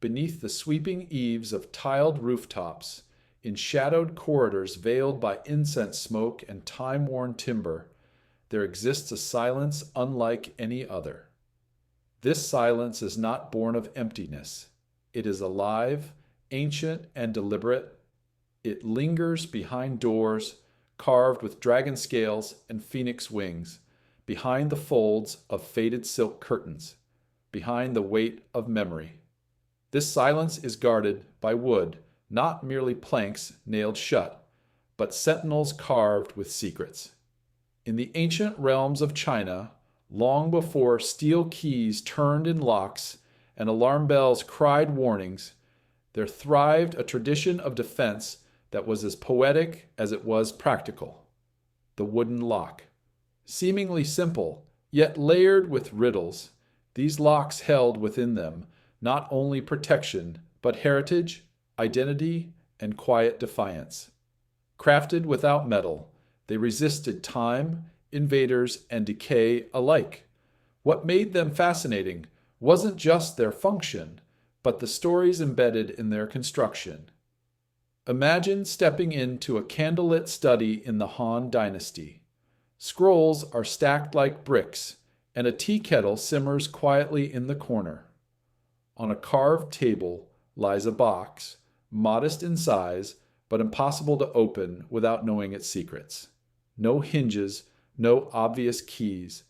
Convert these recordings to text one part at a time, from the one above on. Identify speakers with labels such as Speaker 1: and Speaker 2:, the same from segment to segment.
Speaker 1: beneath the sweeping eaves of tiled rooftops, in shadowed corridors veiled by incense smoke and time-worn timber, there exists a silence unlike any other. This silence is not born of emptiness. It is alive, ancient, and deliberate. It lingers behind doors carved with dragon scales and phoenix wings, behind the folds of faded silk curtains, behind the weight of memory. This silence is guarded by wood, not merely planks nailed shut, but sentinels carved with secrets. In the ancient realms of China, long before steel keys turned in locks and alarm bells cried warnings, there thrived a tradition of defense that was as poetic as it was practical: the wooden lock. Seemingly simple, yet layered with riddles, these locks held within them not only protection, but heritage, identity, and quiet defiance. Crafted without metal, they resisted time, invaders, and decay alike. What made them fascinating wasn't just their function, but the stories embedded in their construction. Imagine stepping into a candlelit study in the Han Dynasty. Scrolls are stacked like bricks, and a tea kettle simmers quietly in the corner. On a carved table lies a box, modest in size, but impossible to open without knowing its secrets. No hinges, no obvious keys,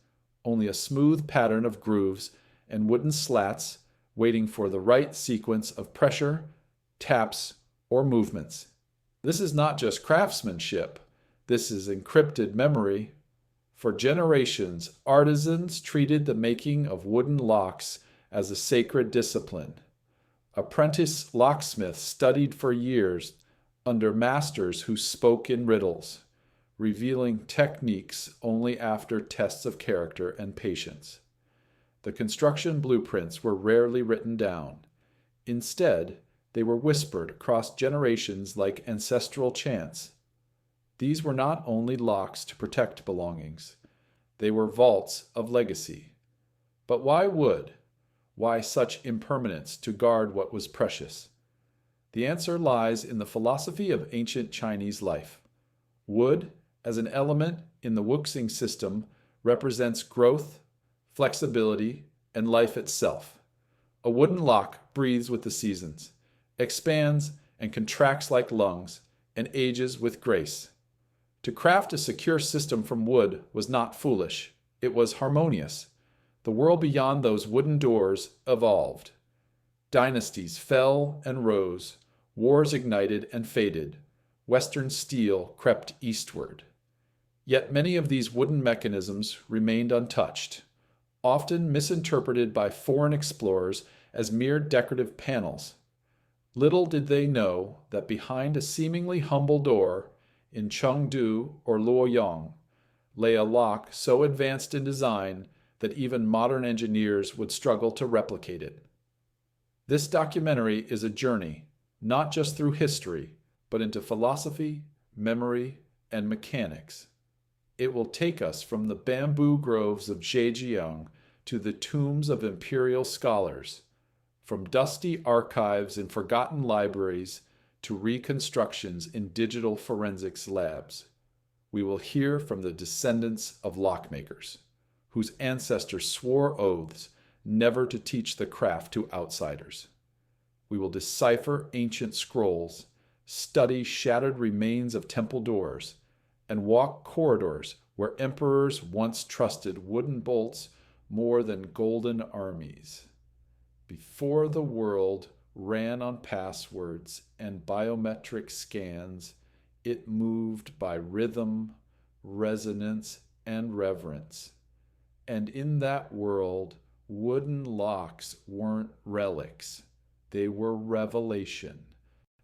Speaker 1: only a smooth pattern of grooves and wooden slats waiting for the right sequence of pressure, taps, or movements. This is not just craftsmanship. This is encrypted memory. For generations, artisans treated the making of wooden locks as a sacred discipline. Apprentice locksmiths studied for years under masters who spoke in riddles, revealing techniques only after tests of character and patience. The construction blueprints were rarely written down. Instead, they were whispered across generations like ancestral chants. These were not only locks to protect belongings. They were vaults of legacy. But why wood? Why such impermanence to guard what was precious? The answer lies in the philosophy of ancient Chinese life. Wood, as an element in the wuxing system, represents growth, flexibility, and life itself. A wooden lock breathes with the seasons, expands and contracts like lungs, and ages with grace. To craft a secure system from wood was not foolish. It was harmonious. The world beyond those wooden doors evolved. Dynasties fell and rose. Wars ignited and faded. Western steel crept eastward. Yet many of these wooden mechanisms remained untouched, often misinterpreted by foreign explorers as mere decorative panels. Little did they know that behind a seemingly humble door in Chengdu or Luoyang lay a lock so advanced in design that even modern engineers would struggle to replicate it. This documentary is a journey, not just through history, but into philosophy, memory, and mechanics. It will take us from the bamboo groves of Zhejiang to the tombs of imperial scholars, from dusty archives in forgotten libraries to reconstructions in digital forensics labs. We will hear from the descendants of lockmakers, whose ancestors swore oaths never to teach the craft to outsiders. We will decipher ancient scrolls, study shattered remains of temple doors, and walk corridors where emperors once trusted wooden bolts more than golden armies. Before the world ran on passwords and biometric scans, it moved by rhythm, resonance, and reverence. And in that world, wooden locks weren't relics. They were revelation.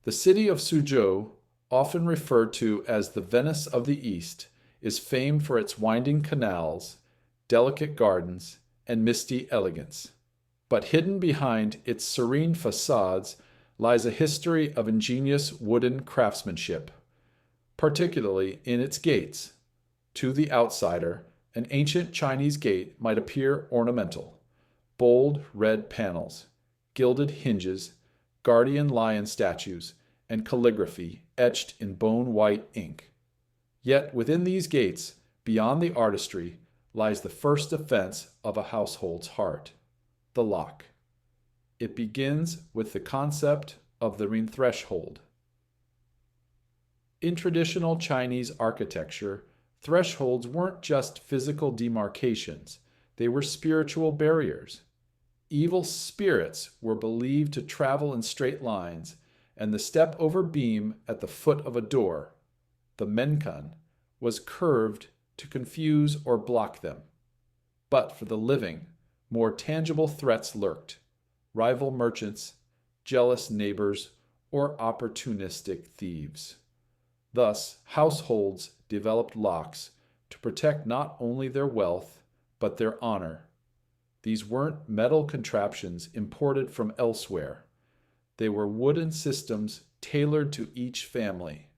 Speaker 1: The city of Suzhou, often referred to as the Venice of the East, is famed for its winding canals, delicate gardens, and misty elegance. But hidden behind its serene facades lies a history of ingenious wooden craftsmanship, particularly in its gates. To the outsider, an ancient Chinese gate might appear ornamental: bold red panels, gilded hinges, guardian lion statues, and calligraphy etched in bone-white ink. Yet within these gates, beyond the artistry, lies the first defense of a household's heart, the lock. It begins with the concept of the threshold. In traditional Chinese architecture, thresholds weren't just physical demarcations, they were spiritual barriers. Evil spirits were believed to travel in straight lines, and the step-over beam at the foot of a door, the menkan, was curved to confuse or block them. But for the living, more tangible threats lurked: rival merchants, jealous neighbors, or opportunistic thieves. Thus, households developed locks to protect not only their wealth, but their honor. These weren't metal contraptions imported from elsewhere. They were wooden systems tailored to each family.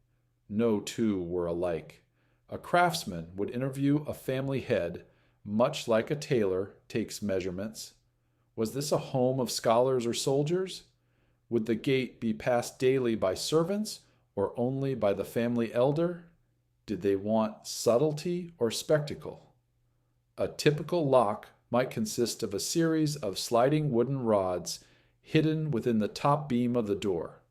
Speaker 1: No two were alike. A craftsman would interview a family head, much like a tailor takes measurements. Was this a home of scholars or soldiers? Would the gate be passed daily by servants or only by the family elder? Did they want subtlety or spectacle? A typical lock might consist of a series of sliding wooden rods hidden within the top beam of the door.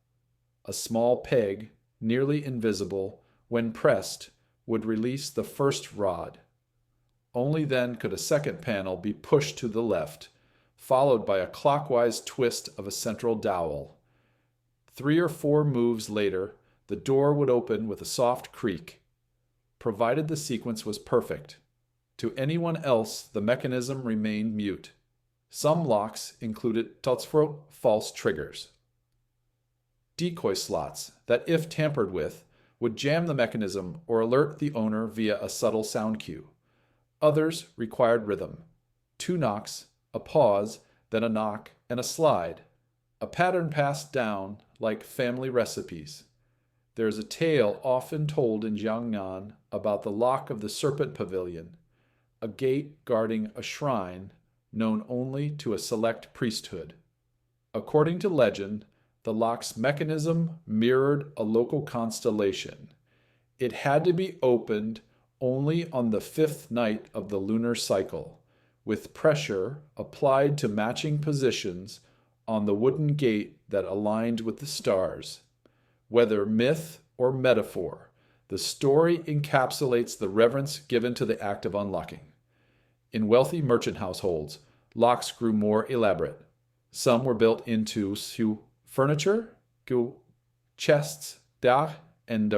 Speaker 1: A small peg, nearly invisible, when pressed, would release the first rod. Only then could a second panel be pushed to the left, followed by a clockwise twist of a central dowel. 3 or 4 moves later, the door would open with a soft creak, provided the sequence was perfect. To anyone else, the mechanism remained mute. Some locks included Tutzfrot false triggers, decoy slots that, if tampered with, would jam the mechanism or alert the owner via a subtle sound cue. Others required rhythm: 2 knocks, a pause, then a knock, and a slide, a pattern passed down like family recipes. There is a tale often told in Jiangnan about the lock of the Serpent Pavilion, a gate guarding a shrine known only to a select priesthood. According to legend, the lock's mechanism mirrored a local constellation. It had to be opened only on the 5th night of the lunar cycle, with pressure applied to matching positions on the wooden gate that aligned with the stars. Whether myth or metaphor, the story encapsulates the reverence given to the act of unlocking. In wealthy merchant households, locks grew more elaborate. Some were built into furniture, chests, and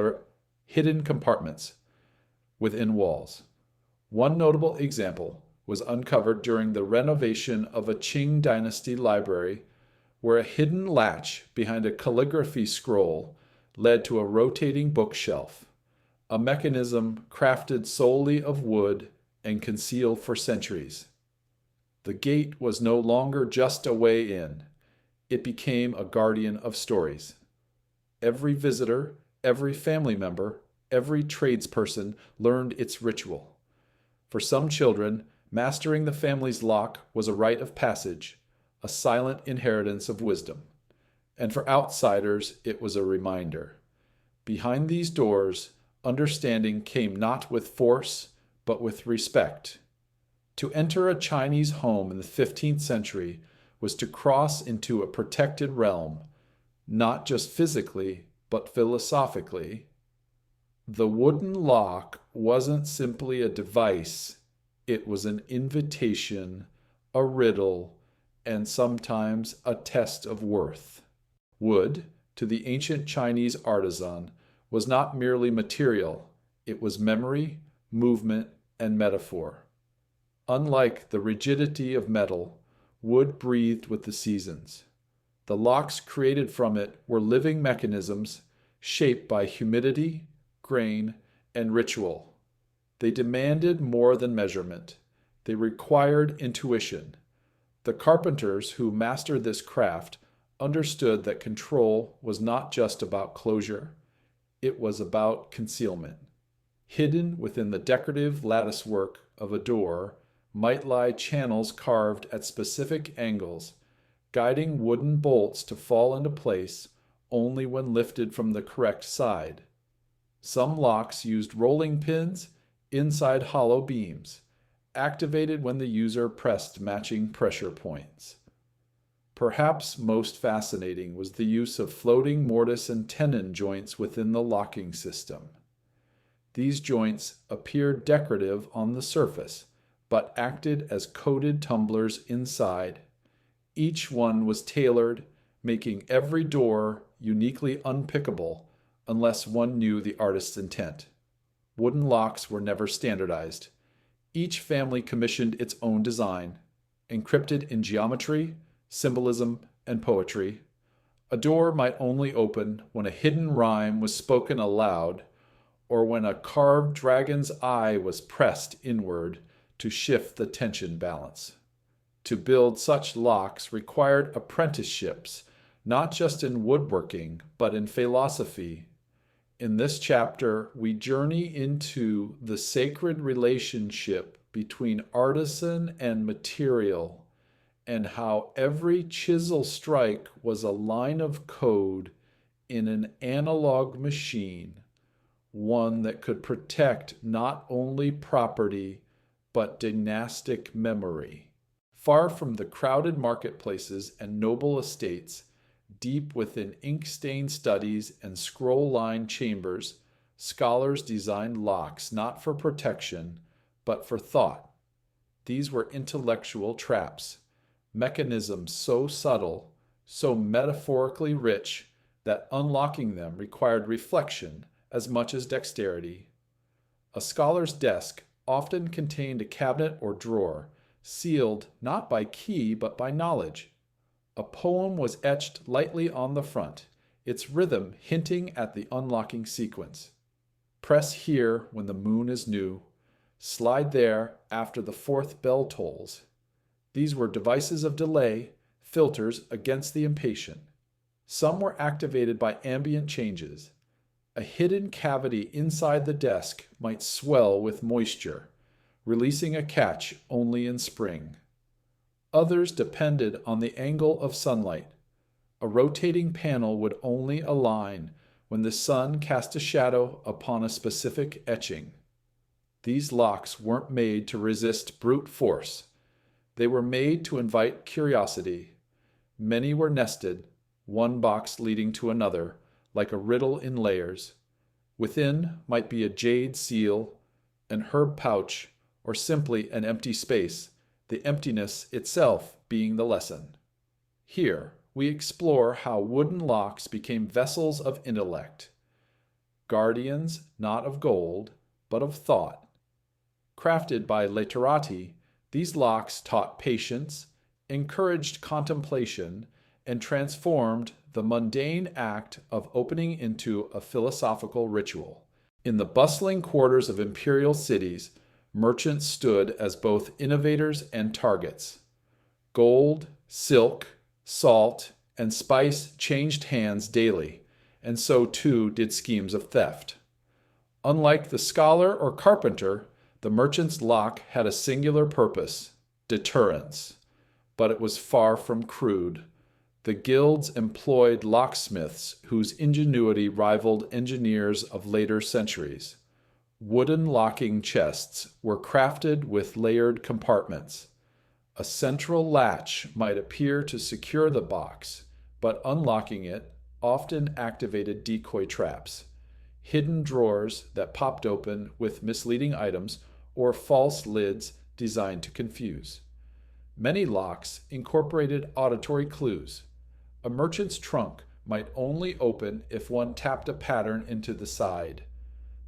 Speaker 1: hidden compartments within walls. One notable example was uncovered during the renovation of a Qing dynasty library, where a hidden latch behind a calligraphy scroll led to a rotating bookshelf, a mechanism crafted solely of wood and concealed for centuries. The gate was no longer just a way in. It became a guardian of stories. Every visitor, every family member, every tradesperson learned its ritual. For some children, mastering the family's lock was a rite of passage, a silent inheritance of wisdom. And for outsiders, it was a reminder. Behind these doors, understanding came not with force, but with respect. To enter a Chinese home in the 15th century was to cross into a protected realm, not just physically, but philosophically. The wooden lock wasn't simply a device, it was an invitation, a riddle, and sometimes a test of worth. Wood, to the ancient Chinese artisan, was not merely material, it was memory, movement, and metaphor. Unlike the rigidity of metal, wood breathed with the seasons. The locks created from it were living mechanisms shaped by humidity, grain, and ritual. They demanded more than measurement. They required intuition. The carpenters who mastered this craft understood that control was not just about closure. It was about concealment. Hidden within the decorative latticework of a door might lie channels carved at specific angles, guiding wooden bolts to fall into place only when lifted from the correct side. Some locks used rolling pins inside hollow beams, activated when the user pressed matching pressure points. Perhaps most fascinating was the use of floating mortise and tenon joints within the locking system. These joints appeared decorative on the surface, but acted as coated tumblers inside. Each one was tailored, making every door uniquely unpickable unless one knew the artist's intent. Wooden locks were never standardized. Each family commissioned its own design, encrypted in geometry, symbolism, and poetry. A door might only open when a hidden rhyme was spoken aloud, or when a carved dragon's eye was pressed inward to shift the tension balance. To build such locks required apprenticeships, not just in woodworking, but in philosophy. In this chapter, we journey into the sacred relationship between artisan and material, and how every chisel strike was a line of code in an analog machine, one that could protect not only property, but dynastic memory. Far from the crowded marketplaces and noble estates, deep within ink-stained studies and scroll-lined chambers, scholars designed locks not for protection, but for thought. These were intellectual traps, mechanisms so subtle, so metaphorically rich, that unlocking them required reflection as much as dexterity. A scholar's desk often contained a cabinet or drawer, sealed not by key but by knowledge. A poem was etched lightly on the front, its rhythm hinting at the unlocking sequence. Press here when the moon is new. Slide there after the fourth bell tolls. These were devices of delay, filters against the impatient. Some were activated by ambient changes. A hidden cavity inside the desk might swell with moisture, releasing a catch only in spring. Others depended on the angle of sunlight. A rotating panel would only align when the sun cast a shadow upon a specific etching. These locks weren't made to resist brute force. They were made to invite curiosity. Many were nested, one box leading to another, like a riddle in layers. Within might be a jade seal, an herb pouch, or simply an empty space, the emptiness itself being the lesson. Here, we explore how wooden locks became vessels of intellect, guardians not of gold, but of thought. Crafted by literati, these locks taught patience, encouraged contemplation, and transformed the mundane act of opening into a philosophical ritual. In the bustling quarters of imperial cities, merchants stood as both innovators and targets. Gold, silk, salt, and spice changed hands daily, and so too did schemes of theft. Unlike the scholar or carpenter, the merchant's lock had a singular purpose: deterrence. But it was far from crude. The guilds employed locksmiths whose ingenuity rivaled engineers of later centuries. Wooden locking chests were crafted with layered compartments. A central latch might appear to secure the box, but unlocking it often activated decoy traps, hidden drawers that popped open with misleading items, or false lids designed to confuse. Many locks incorporated auditory clues. A merchant's trunk might only open if one tapped a pattern into the side.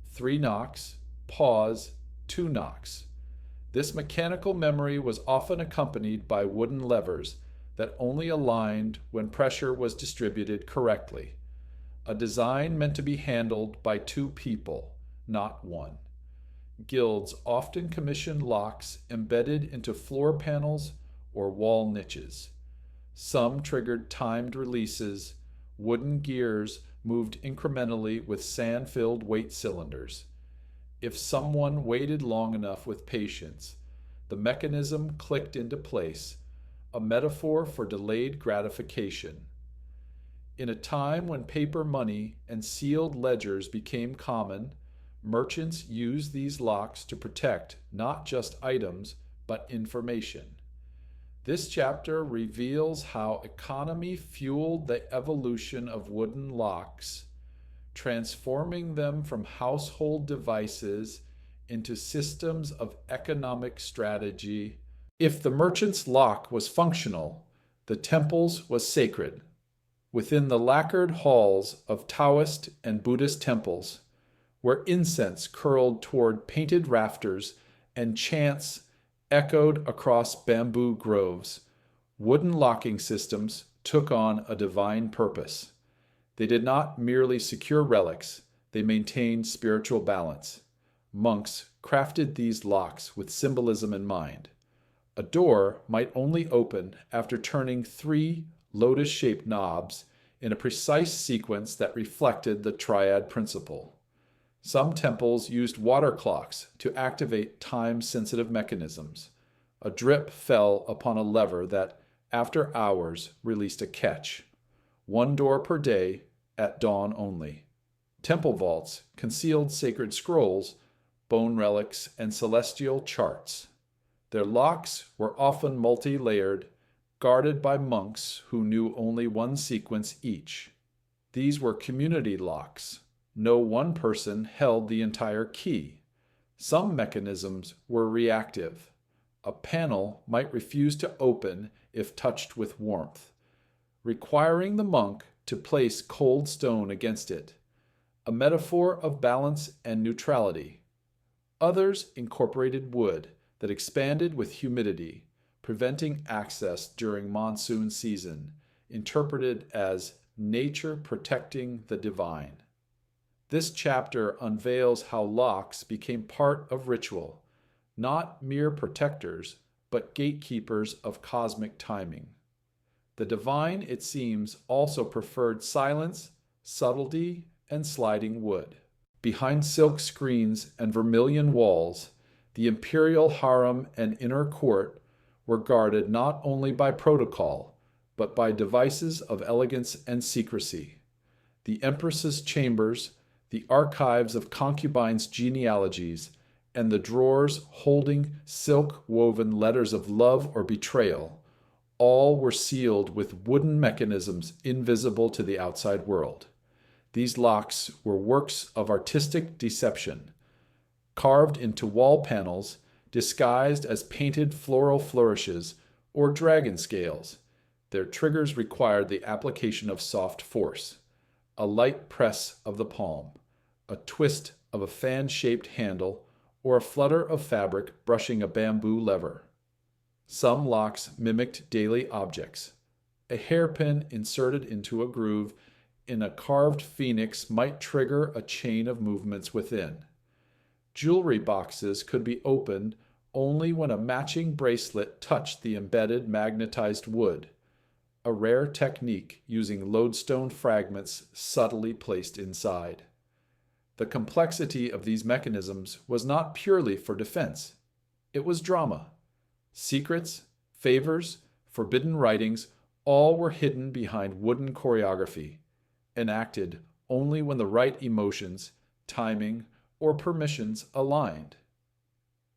Speaker 1: 3 knocks, pause, 2 knocks. This mechanical memory was often accompanied by wooden levers that only aligned when pressure was distributed correctly. A design meant to be handled by 2 people, not 1. Guilds often commissioned locks embedded into floor panels or wall niches. Some triggered timed releases. Wooden gears moved incrementally with sand-filled weight cylinders. If someone waited long enough with patience, the mechanism clicked into place, a metaphor for delayed gratification. In a time when paper money and sealed ledgers became common, merchants used these locks to protect not just items, but information. This chapter reveals how economy fueled the evolution of wooden locks, transforming them from household devices into systems of economic strategy. If the merchant's lock was functional, the temple's was sacred. Within the lacquered halls of Taoist and Buddhist temples, where incense curled toward painted rafters and chants echoed across bamboo groves, wooden locking systems took on a divine purpose. They did not merely secure relics, they maintained spiritual balance. Monks crafted these locks with symbolism in mind. A door might only open after turning 3 lotus-shaped knobs in a precise sequence that reflected the triad principle. Some temples used water clocks to activate time-sensitive mechanisms. A drip fell upon a lever that, after hours, released a catch. 1 door per day, at dawn only. Temple vaults concealed sacred scrolls, bone relics, and celestial charts. Their locks were often multi-layered, guarded by monks who knew only one sequence each. These were community locks. No one person held the entire key. Some mechanisms were reactive. A panel might refuse to open if touched with warmth, requiring the monk to place cold stone against it, a metaphor of balance and neutrality. Others incorporated wood that expanded with humidity, preventing access during monsoon season, interpreted as nature protecting the divine. This chapter unveils how locks became part of ritual, not mere protectors, but gatekeepers of cosmic timing. The divine, it seems, also preferred silence, subtlety, and sliding wood. Behind silk screens and vermilion walls, the imperial harem and inner court were guarded not only by protocol, but by devices of elegance and secrecy. The empress's chambers, the archives of concubines' genealogies, and the drawers holding silk-woven letters of love or betrayal, all were sealed with wooden mechanisms invisible to the outside world. These locks were works of artistic deception, carved into wall panels, disguised as painted floral flourishes or dragon scales. Their triggers required the application of soft force, a light press of the palm, a twist of a fan-shaped handle, or a flutter of fabric brushing a bamboo lever. Some locks mimicked daily objects. A hairpin inserted into a groove in a carved phoenix might trigger a chain of movements within. Jewelry boxes could be opened only when a matching bracelet touched the embedded magnetized wood, a rare technique using lodestone fragments subtly placed inside. The complexity of these mechanisms was not purely for defense. It was drama. Secrets, favors, forbidden writings, all were hidden behind wooden choreography, enacted only when the right emotions, timing, or permissions aligned.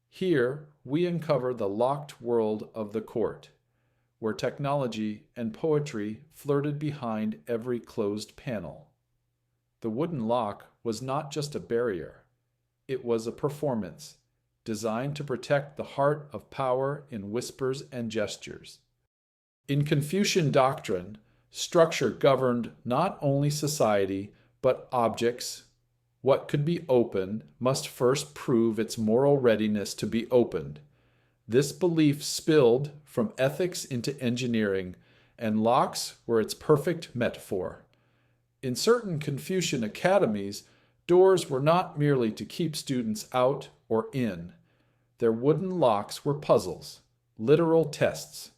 Speaker 1: Here, we uncover the locked world of the court, where technology and poetry flirted behind every closed panel. The wooden lock was not just a barrier. It was a performance, designed to protect the heart of power in whispers and gestures. In Confucian doctrine, structure governed not only society, but objects. What could be opened must first prove its moral readiness to be opened. This belief spilled from ethics into engineering, and locks were its perfect metaphor. In certain Confucian academies, doors were not merely to keep students out or in. Their wooden locks were puzzles, literal tests.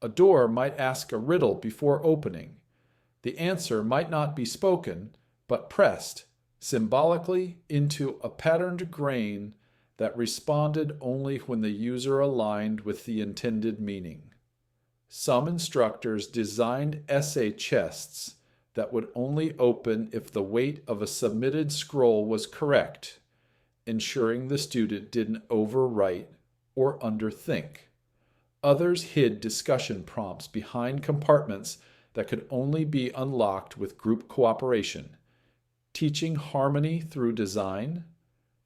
Speaker 1: A door might ask a riddle before opening. The answer might not be spoken, but pressed, symbolically, into a patterned grain that responded only when the user aligned with the intended meaning. Some instructors designed essay chests that would only open if the weight of a submitted scroll was correct, ensuring the student didn't overwrite or underthink. Others hid discussion prompts behind compartments that could only be unlocked with group cooperation, teaching harmony through design.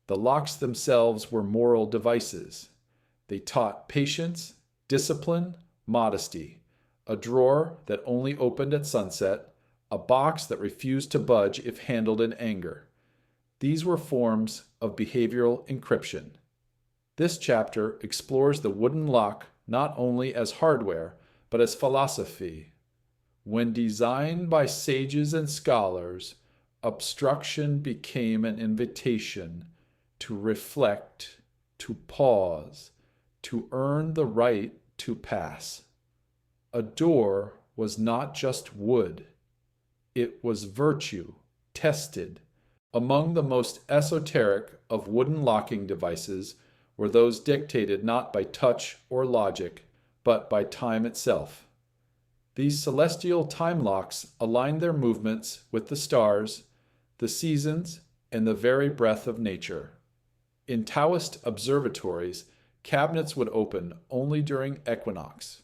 Speaker 1: The locks themselves were moral devices. They taught patience, discipline, modesty, a drawer that only opened at sunset, a box that refused to budge if handled in anger. These were forms of behavioral encryption. This chapter explores the wooden lock not only as hardware, but as philosophy. When designed by sages and scholars, obstruction became an invitation to reflect, to pause, to earn the right to pass. A door was not just wood. It was virtue, tested. Among the most esoteric of wooden locking devices were those dictated not by touch or logic, but by time itself. These celestial time locks aligned their movements with the stars, the seasons, and the very breath of nature. In Taoist observatories, cabinets would open only during equinox.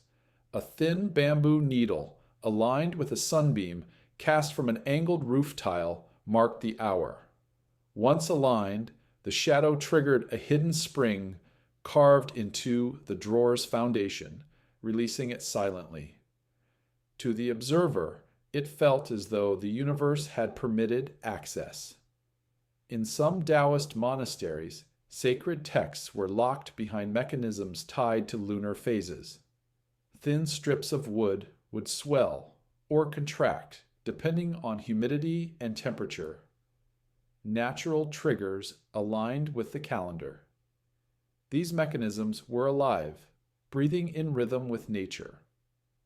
Speaker 1: A thin bamboo needle, aligned with a sunbeam cast from an angled roof tile, marked the hour. Once aligned, the shadow triggered a hidden spring carved into the drawer's foundation, releasing it silently. To the observer, it felt as though the universe had permitted access. In some Taoist monasteries, sacred texts were locked behind mechanisms tied to lunar phases. Thin strips of wood would swell or contract depending on humidity and temperature. Natural triggers aligned with the calendar. These mechanisms were alive, breathing in rhythm with nature.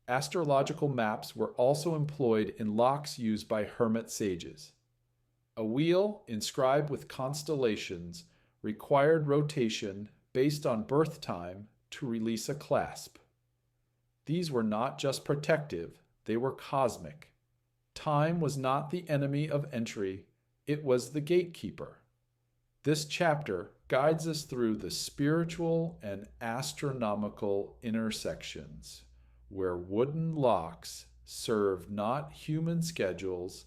Speaker 1: Astrological maps were also employed in locks used by hermit sages. A wheel inscribed with constellations required rotation based on birth time to release a clasp. These were not just protective, they were cosmic. Time was not the enemy of entry, it was the gatekeeper. This chapter guides us through the spiritual and astronomical intersections, where wooden locks serve not human schedules,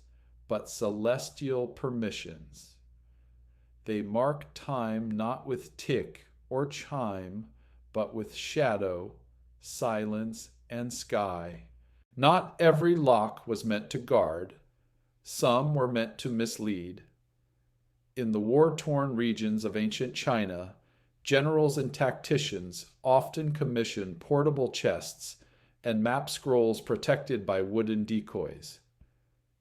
Speaker 1: but celestial permissions. They mark time not with tick or chime, but with shadow, silence, and sky. Not every lock was meant to guard. Some were meant to mislead. In the war-torn regions of ancient China, generals and tacticians often commissioned portable chests and map scrolls protected by wooden decoys.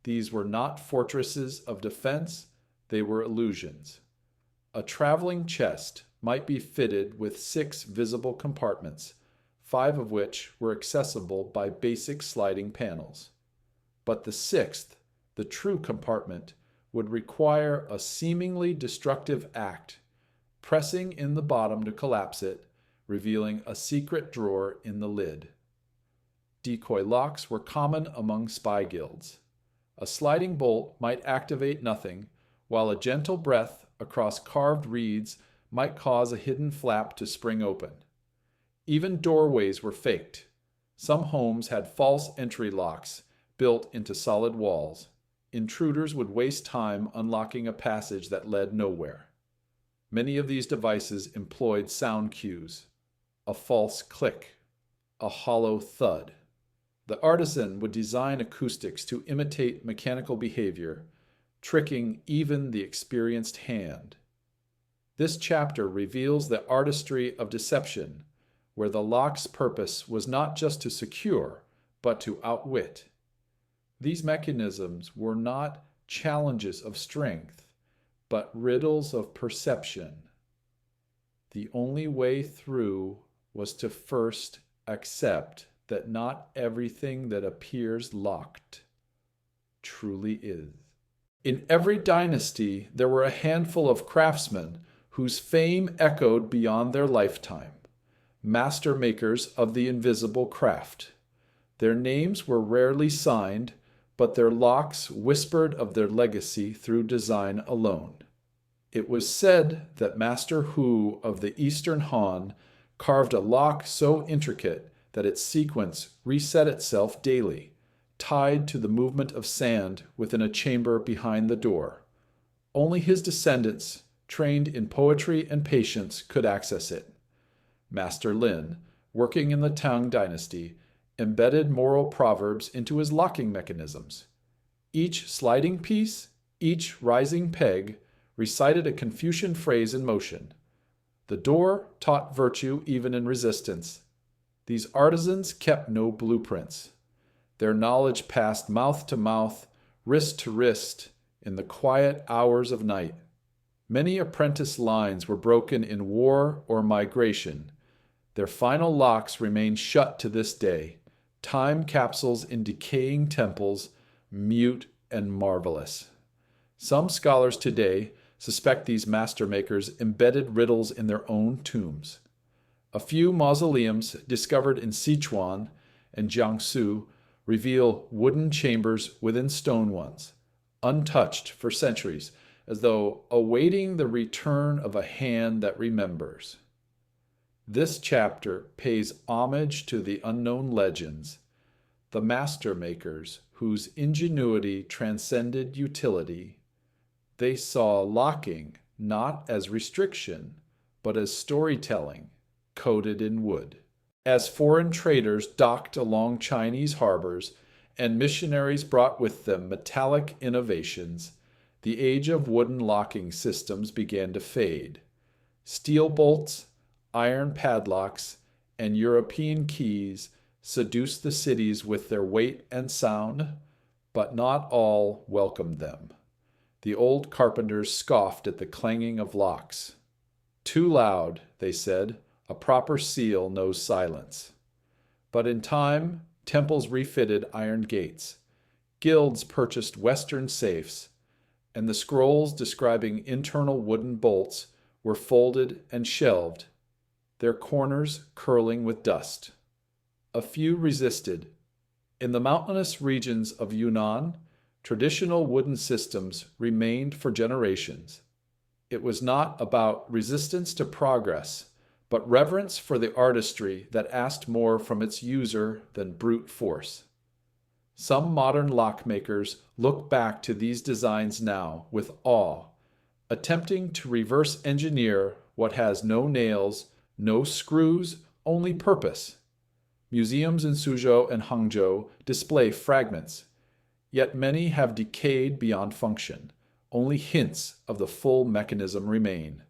Speaker 1: These were not fortresses of defense, they were illusions. A traveling chest might be fitted with 6 visible compartments, 5 of which were accessible by basic sliding panels. But the 6th, the true compartment, would require a seemingly destructive act, pressing in the bottom to collapse it, revealing a secret drawer in the lid. Decoy locks were common among spy guilds. A sliding bolt might activate nothing, while a gentle breath across carved reeds might cause a hidden flap to spring open. Even doorways were faked. Some homes had false entry locks built into solid walls. Intruders would waste time unlocking a passage that led nowhere. Many of these devices employed sound cues, a false click, a hollow thud. The artisan would design acoustics to imitate mechanical behavior, tricking even the experienced hand. This chapter reveals the artistry of deception, where the lock's purpose was not just to secure, but to outwit. These mechanisms were not challenges of strength, but riddles of perception. The only way through was to first accept that not everything that appears locked truly is. In every dynasty, there were a handful of craftsmen whose fame echoed beyond their lifetime, master makers of the invisible craft. Their names were rarely signed, but their locks whispered of their legacy through design alone. It was said that Master Hu of the Eastern Han carved a lock so intricate that its sequence reset itself daily, tied to the movement of sand within a chamber behind the door. Only his descendants, trained in poetry and patience, could access it. Master Lin, working in the Tang dynasty, embedded moral proverbs into his locking mechanisms. Each sliding piece, each rising peg, recited a Confucian phrase in motion. The door taught virtue even in resistance. These artisans kept no blueprints. Their knowledge passed mouth to mouth, wrist to wrist, in the quiet hours of night. Many apprentice lines were broken in war or migration. Their final locks remain shut to this day, time capsules in decaying temples, mute and marvelous. Some scholars today suspect these master makers embedded riddles in their own tombs. A few mausoleums discovered in Sichuan and Jiangsu reveal wooden chambers within stone ones, untouched for centuries, as though awaiting the return of a hand that remembers. This chapter pays homage to the unknown legends, the master makers whose ingenuity transcended utility. They saw locking not as restriction, but as storytelling, coded in wood. As foreign traders docked along Chinese harbors and missionaries brought with them metallic innovations, the age of wooden locking systems began to fade. Steel bolts, iron padlocks, and European keys seduced the cities with their weight and sound, but not all welcomed them. The old carpenters scoffed at the clanging of locks. Too loud, they said, a proper seal knows silence. But in time, temples refitted iron gates, guilds purchased Western safes, and the scrolls describing internal wooden bolts were folded and shelved, their corners curling with dust. A few resisted. In the mountainous regions of Yunnan, traditional wooden systems remained for generations. It was not about resistance to progress, but reverence for the artistry that asked more from its user than brute force. Some modern lockmakers look back to these designs now with awe, attempting to reverse engineer what has no nails, no screws, only purpose. Museums in Suzhou and Hangzhou display fragments, yet many have decayed beyond function. Only hints of the full mechanism remain.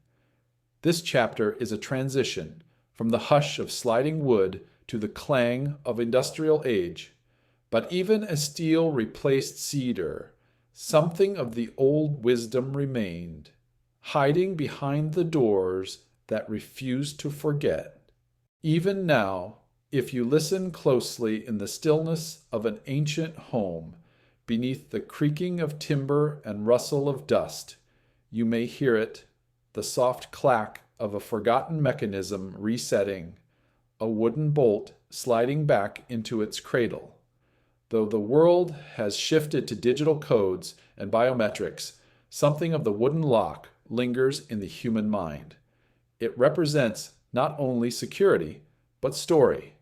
Speaker 1: This chapter is a transition from the hush of sliding wood to the clang of industrial age. But even as steel replaced cedar, something of the old wisdom remained, hiding behind the doors that refused to forget. Even now, if you listen closely in the stillness of an ancient home, beneath the creaking of timber and rustle of dust, you may hear it, the soft clack of a forgotten mechanism resetting, a wooden bolt sliding back into its cradle. Though the world has shifted to digital codes and biometrics, something of the wooden lock lingers in the human mind. It represents not only security, but story,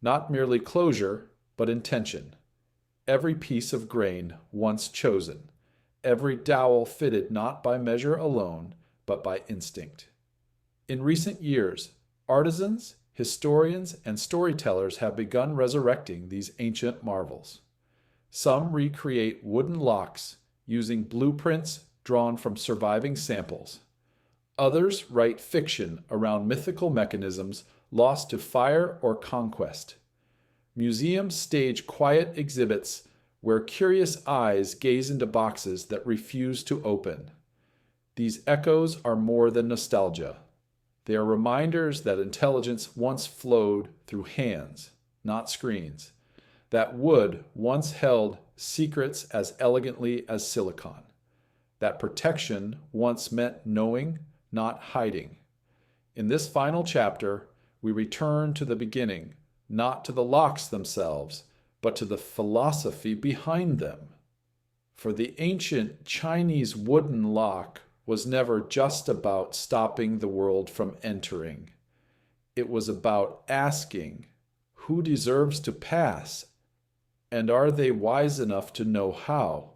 Speaker 1: not merely closure, but intention. Every piece of grain once chosen, every dowel fitted not by measure alone, but by instinct. In recent years, artisans, historians, and storytellers have begun resurrecting these ancient marvels. Some recreate wooden locks using blueprints drawn from surviving samples. Others write fiction around mythical mechanisms lost to fire or conquest. Museums stage quiet exhibits where curious eyes gaze into boxes that refuse to open. These echoes are more than nostalgia. They are reminders that intelligence once flowed through hands, not screens. That wood once held secrets as elegantly as silicon. That protection once meant knowing, not hiding. In this final chapter, we return to the beginning, not to the locks themselves, but to the philosophy behind them. For the ancient Chinese wooden lock was never just about stopping the world from entering. It was about asking, who deserves to pass, and are they wise enough to know how,